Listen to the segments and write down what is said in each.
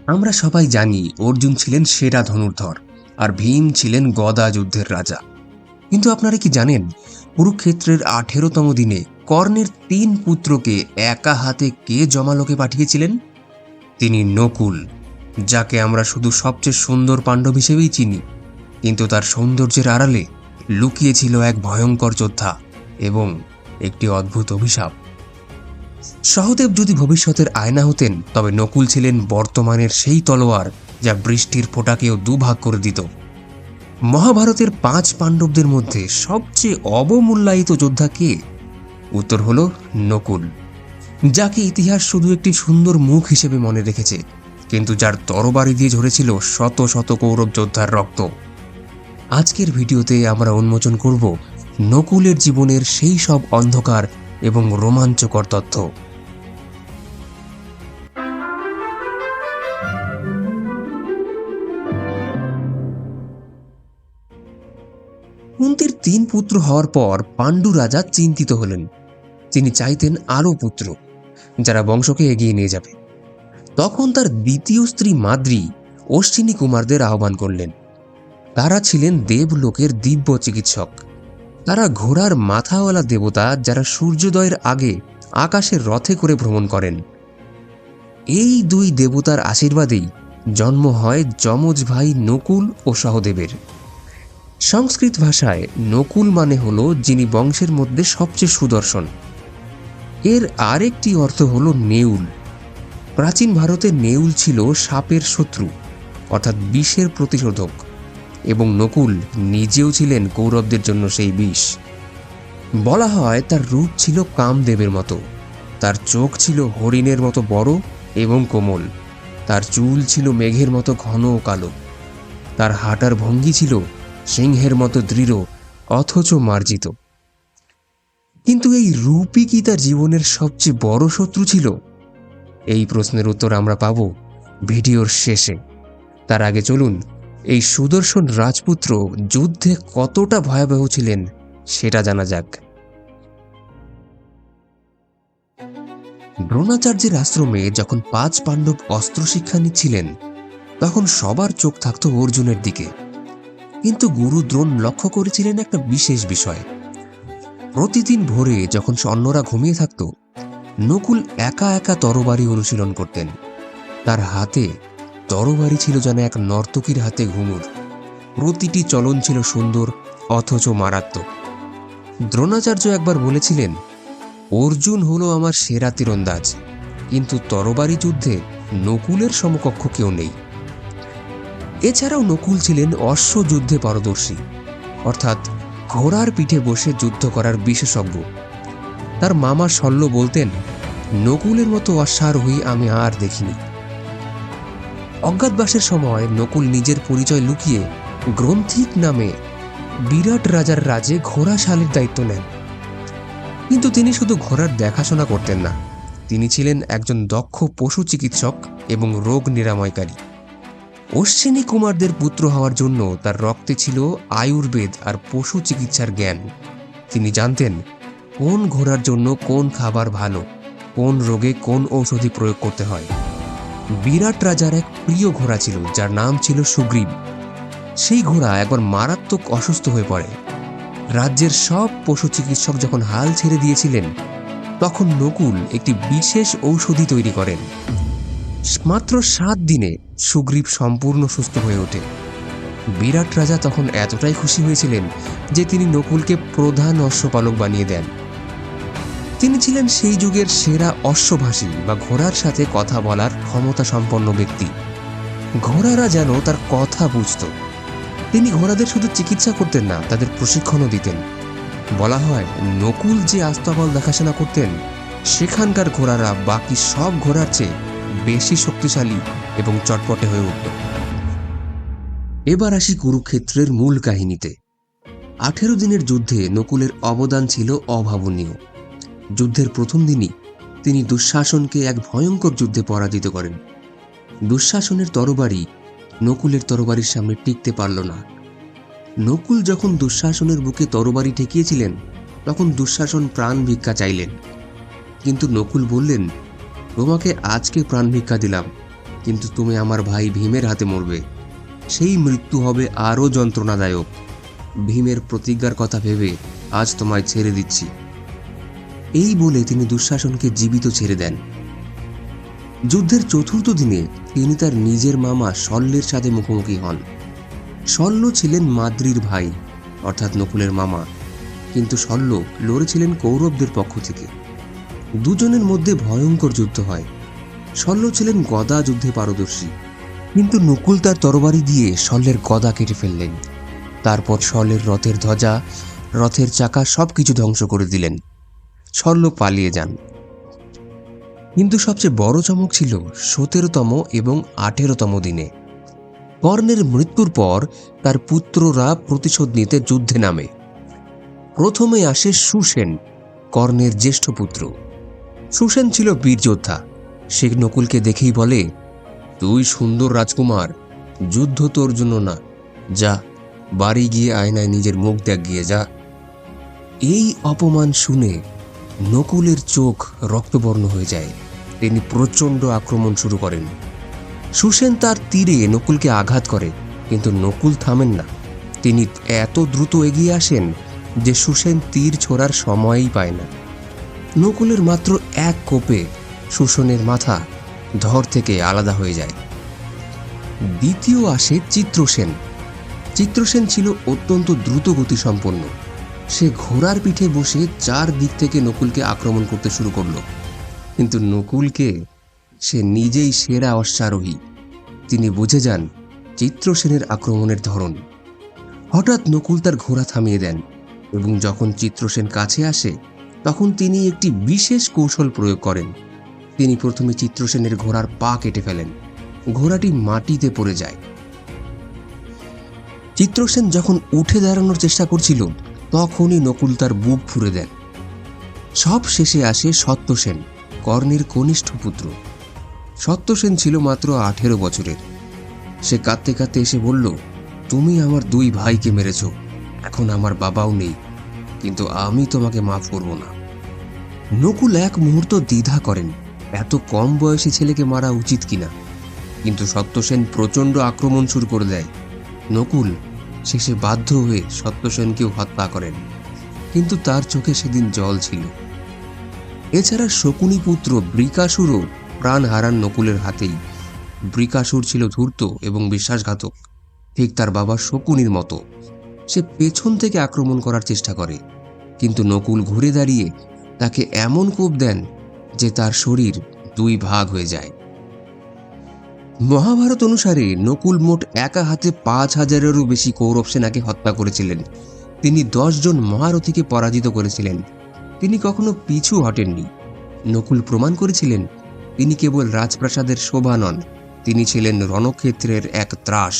আমরা সবাই জানি অর্জুন ছিলেন সেরা ধনুর্ধর আর ভীম ছিলেন গদা যুদ্ধের রাজা। কিন্তু আপনারা কি জানেন, কুরুক্ষেত্রের 18তম দিনে কর্ণের 3 পুত্রকে একা হাতে কে জমালকে পাঠিয়েছিলেন? তিনি নকুল, যাকে আমরা শুধু সবচেয়ে সুন্দর পাণ্ডব হিসেবেই চিনি, কিন্তু তার সৌন্দর্যের আড়ালে লুকিয়েছিল এক ভয়ঙ্কর যোদ্ধা এবং একটি অদ্ভুত অভিশাপ। সহদেব যদি ভবিষ্যতের আয়না হতেন, তবে নকুল ছিলেন বর্তমানের সেই তলোয়ার যা বৃষ্টির ফোঁটাকেও দুভাগ করে দিত। মহাভারতের 5 পাণ্ডবদের মধ্যে সবচেয়ে অবমূল্যায়িত যোদ্ধা কে? উত্তর হলো নকুল, যাকে ইতিহাস শুধু একটি সুন্দর মুখ হিসেবে মনে রেখেছে, কিন্তু যার তরবারি দিয়ে ঝরেছিল শত শত কৌরব যোদ্ধার রক্ত। আজকের ভিডিওতে আমরা উন্মোচন করব নকুলের জীবনের সেই সব অন্ধকার এবং রোমাঞ্চকর তথ্য। কুন্তির 3 পুত্র হওয়ার পর পাণ্ডু রাজা চিন্তিত হলেন। তিনি চাইতেন আরও পুত্র, যারা বংশকে এগিয়ে নিয়ে যাবে। তখন তার দ্বিতীয় স্ত্রী মাদ্রী অশ্বিনী কুমারদের আহ্বান করলেন। তারা ছিলেন দেবলোকের দিব্য চিকিৎসক। তারা ঘোড়ার মাথাওয়ালা দেবতা, যারা সূর্যোদয়ের আগে আকাশের রথে করে ভ্রমণ করেন। এই 2 দেবতার আশীর্বাদেই জন্ম হয় যমজ ভাই নকুল ও সহদেবের। সংস্কৃত ভাষায় নকুল মানে হলো যিনি বংশের মধ্যে সবচেয়ে সুদর্শন। এর আরেকটি অর্থ হলো নেউল। প্রাচীন ভারতে নেউল ছিল সাপের শত্রু, অর্থাৎ বিষের প্রতিশোধক, এবং নকুল নিজেও ছিলেন কৌরবদের জন্য সেই বিষ। বলা হয় তার রূপ ছিল কামদেবের মতো। তার চোখ ছিল হরিণের মতো বড় এবং কোমল। তার চুল ছিল মেঘের মতো ঘন ও কালো। তার হাঁটার ভঙ্গি ছিল সিংহের মতো দৃঢ় অথচ মার্জিত। কিন্তু এই রূপই কি তার জীবনের সবচেয়ে বড় শত্রু ছিল? এই প্রশ্নের উত্তর আমরা পাব ভিডিওর শেষে। তার আগে চলুন এই সুদর্শন রাজপুত্র যুদ্ধে কতটা ভয়াবহ ছিলেন সেটা জানা যাক। দ্রোণাচার্যের আশ্রমে যখন 5 পাণ্ডব অস্ত্র শিক্ষা নিচ্ছিলেন, তখন সবার চোখ থাকত অর্জুনের দিকে। কিন্তু গুরু দ্রোণ লক্ষ্য করেছিলেন একটা বিশেষ বিষয়। প্রতিদিন ভোরে যখন অন্যরা ঘুমিয়ে থাকত, নকুল একা একা তরবারি অনুশীলন করতেন। তার হাতে তরবারি ছিল যেন এক নর্তকীর হাতে ঘুঙুর। প্রতিটি চলন ছিল সুন্দর অথচ মারাত্মক। দ্রোণাচার্য একবার বলেছিলেন, অর্জুন হলো আমার সেরা তীরন্দাজ, কিন্তু তরবারি যুদ্ধে নকুলের সমকক্ষ কেউ নেই। এছাড়াও নকুল ছিলেন অশ্বযুদ্ধে পারদর্শী, অর্থাৎ ঘোড়ার পিঠে বসে যুদ্ধ করার বিশেষজ্ঞ। তার মামা শল্য বলতেন, নকুলের মতো অশ্বারোহী আমি আর দেখিনি। অজ্ঞাতবাসের সময় নকুল নিজের পরিচয় লুকিয়ে গ্রন্থিক নামে বিরাট রাজার রাজে ঘোড়াশালের দায়িত্ব নেন। কিন্তু তিনি শুধু ঘোড়ার দেখাশোনা করতেন না, তিনি ছিলেন একজন দক্ষ পশু চিকিৎসক এবং রোগ নিরাময়কারী। অশ্বিনী কুমারদের পুত্র হওয়ার জন্য তার রক্তে ছিল আয়ুর্বেদ আর পশু চিকিৎসার জ্ঞান। তিনি জানতেন কোন ঘোড়ার জন্য কোন খাবার ভালো, কোন রোগে কোন ঔষধি প্রয়োগ করতে হয়। বিরাট রাজার এক প্রিয় ঘোড়া ছিল, যার নাম ছিল সুগ্রীব। সেই ঘোড়া একবার মারাত্মক অসুস্থ হয়ে পড়ে। রাজ্যের সব পশু চিকিৎসক যখন হাল ছেড়ে দিয়েছিলেন, তখন নকুল একটি বিশেষ ঔষধি তৈরি করেন। মাত্র 7 দিনে সুগ্রীব সম্পূর্ণ সুস্থ হয়ে ওঠে। বিরাট রাজা তখন এতটাই খুশি হয়েছিলেন যে তিনি নকুলকে প্রধান অশ্বপালক বানিয়ে দেন। তিনি ছিলেন সেই যুগের সেরা অশ্বভাষী বা ঘোড়ার সাথে কথা বলার ক্ষমতা সম্পন্ন ব্যক্তি। ঘোড়ারা যেন তার কথা বুঝত। তিনি ঘোড়াদের শুধু চিকিৎসা করতেন না, তাদের প্রশিক্ষণও দিতেন। বলা হয় নকুল যে আস্তাবল দেখাশোনা করতেন, সেখানকার ঘোড়ারা বাকি সব ঘোড়ার চেয়ে বেশি শক্তিশালী এবং চটপটে হয়ে উঠত। এবার আসি কুরুক্ষেত্রের মূল কাহিনীতে। 18 দিনের যুদ্ধে নকুলের অবদান ছিল অভাবনীয়। যুদ্ধের প্রথম দিনই তিনি দুঃশাসনকে এক ভয়ঙ্কর যুদ্ধে পরাজিত করেন। দুঃশাসনের তরবারি নকুলের তরবারির সামনে টিকতে পারল না। নকুল যখন দুঃশাসনের বুকে তরবারি ঠেকিয়েছিলেন, তখন দুঃশাসন প্রাণ ভিক্ষা চাইলেন। কিন্তু নকুল বললেন, তোমাকে আজকে প্রাণ ভিক্ষা দিলাম, কিন্তু তুমি আমার ভাই ভীমের হাতে মরবে। সেই মৃত্যু হবে আরও যন্ত্রণাদায়ক। ভীমের প্রতিজ্ঞার কথা ভেবে আজ তোমায় ছেড়ে দিচ্ছি। এই বলে তিনি দুঃশাসনকে জীবিত ছেড়ে দেন। যুদ্ধের চতুর্থ দিনে তিনি তার নিজের মামা শল্যের সাথে মুখোমুখি হন। শল্য ছিলেন মাদ্রির ভাই, অর্থাৎ নকুলের মামা, কিন্তু শল্য লড়েছিলেন কৌরবদের পক্ষ থেকে। দুজনের মধ্যে ভয়ঙ্কর যুদ্ধ হয়। শল্য ছিলেন গদা যুদ্ধে পারদর্শী, কিন্তু নকুল তার তরবারি দিয়ে শল্যের গদা কেটে ফেললেন। তারপর শল্যের রথের ধ্বজা, রথের চাকা সবকিছু ধ্বংস করে দিলেন। শল্য পালিয়ে যান। কিন্তু সবচেয়ে বড় চমক ছিল 17তম এবং 18তম দিনে। কর্ণের মৃত্যুর পর তার পুত্ররা প্রতিশোধ নিতে যুদ্ধে নামে। প্রথমে আসে সুসেন, কর্ণের জ্যেষ্ঠ পুত্র। সুসেন ছিল বীর যোদ্ধা। সে নকুলকে দেখেই বলে, তুই সুন্দর রাজকুমার, যুদ্ধ তোর জন্য না, যা বাড়ি গিয়ে আয়নায় নিজের মুখ দেখ গিয়ে যা। এই অপমান শুনে নকুলের চোখ রক্তবর্ণ হয়ে যায়। তিনি প্রচণ্ড আক্রমণ শুরু করেন। সুসেন তার তীরে নকুলকে আঘাত করে, কিন্তু নকুল থামেন না। তিনি এত দ্রুত এগিয়ে আসেন যে সুসেন তীর ছোড়ার সময়ই পায় না। নকুলের মাত্র এক কোপে সুসেনের মাথা ধর থেকে আলাদা হয়ে যায়। দ্বিতীয় আসে চিত্রসেন। চিত্রসেন ছিল অত্যন্ত দ্রুত গতিসম্পন্ন। সে ঘোড়ার পিঠে বসে চারদিক থেকে নকুলকে আক্রমণ করতে শুরু করলো, কিন্তু নকুলকে সে নিজেই সেরা অশ্বারোহী। তিনি বুঝে যান চিত্রসেনের আক্রমণের ধরন। হঠাৎ নকুল তার ঘোড়া থামিয়ে দেন এবং যখন চিত্রসেন কাছে আসে তখন তিনি একটি বিশেষ কৌশল প্রয়োগ করেন। তিনি প্রথমে চিত্রসেনের ঘোড়ার পা কেটে ফেলেন। ঘোড়াটি মাটিতে পড়ে যায়। চিত্রসেন যখন উঠে দাঁড়ানোর চেষ্টা করছিল তখনই নকুল তার বুক ফুঁড়ে দেন। সব শেষে আসে সত্যসেন, কর্ণের কনিষ্ঠ পুত্র। সত্যসেন ছিল মাত্র 18 বছরের। সে কাঁদতে কাঁদতে এসে বলল, তুমি আমার দুই ভাইকে মেরেছ, এখন আমার বাবাও নেই, কিন্তু আমি তোমাকে মাফ করব না। নকুল এক মুহূর্ত দ্বিধা করেন, এত কম বয়সী ছেলেকে মারা উচিত কিনা, কিন্তু সত্যসেন প্রচণ্ড আক্রমণ শুরু করে দেয়। নকুল শেষে বাধ্য হয়ে সত্যসেনকেও হত্যা করেন, কিন্তু তার চোখে সেদিন জল ছিল। এছাড়া শকুনি পুত্র বৃকাসুরও প্রাণ হারান নকুলের হাতেই। বৃকাসুর ছিল ধূর্ত এবং বিশ্বাসঘাতক, ঠিক তার বাবা শকুনির মতো। সে পেছন থেকে আক্রমণ করার চেষ্টা করে, কিন্তু নকুল ঘুরে দাঁড়িয়ে তাকে এমন কোপ দেন যে তার শরীর দুই ভাগ হয়ে যায়। মহাভারত অনুসারে নকুল মোট একা হাতে 5000-এরও বেশি কৌরব সেনাকে হত্যা করেছিলেন। তিনি 10 জন মহারথীকে পরাজিত করেছিলেন। তিনি কখনো পিছু হটেননি। নকুল প্রমাণ করেছিলেন তিনি কেবল রাজপ্রাসাদের শোভা নন, তিনি ছিলেন রণক্ষেত্রের এক ত্রাস।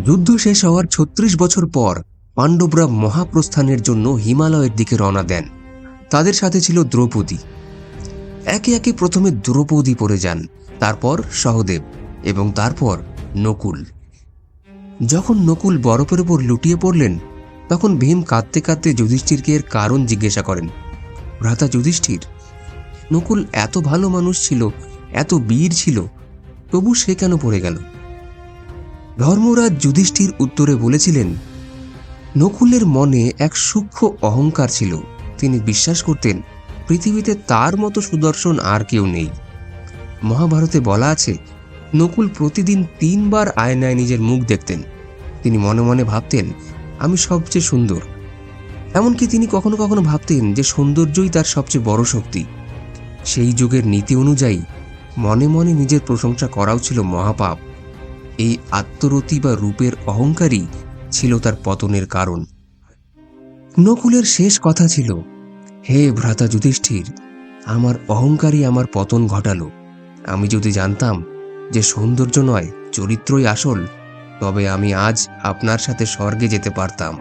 যুদ্ধ শেষ হওয়ার 36 বছর পর পাণ্ডবরা মহাপ্রস্থানের জন্য হিমালয়ের দিকে রওনা দেন। তাদের সাথে ছিল দ্রৌপদী। একে একে প্রথমে দ্রৌপদী পড়ে যান, তারপর সহদেব এবং তারপর নকুল। যখন নকুল বরফের উপর লুটিয়ে পড়লেন তখন ভীম কাঁদতে কাঁদতে যুধিষ্ঠিরকে এর কারণ জিজ্ঞাসা করেন। ভ্রাতা যুধিষ্ঠির, নকুল এত ভালো মানুষ ছিল, এত বীর ছিল, তবু সে কেন পড়ে গেল? ধর্মরাজ যুধিষ্ঠির উত্তরে বলেছিলেন, নকুলের মনে এক সূক্ষ্ম অহংকার ছিল। তিনি বিশ্বাস করতেন পৃথিবীতে তার মতো সুদর্শন আর কেউ নেই। মহাভারতে বলা আছে, নকুল প্রতিদিন 3 বার আয়নায় নিজের মুখ দেখতেন। তিনি মনে মনে ভাবতেন, আমি সবচেয়ে সুন্দর। এমনকি তিনি কখনো কখনো ভাবতেন যে সৌন্দর্যই তার সবচেয়ে বড় শক্তি। সেই যুগের নীতি অনুযায়ী মনে মনে নিজের প্রশংসা করাও ছিল মহাপাপ। এই আত্মরতি বা রূপের অহংকারই ছিল তার পতনের কারণ। নকুলের শেষ কথা ছিল, হে ভ্রাতা যুধিষ্ঠির, আমার অহংকারই আমার পতন ঘটালো। আমি যদি জানতাম যে সৌন্দর্য নয় চরিত্রই আসল, তবে আমি আজ আপনার সাথে স্বর্গে যেতে পারতাম।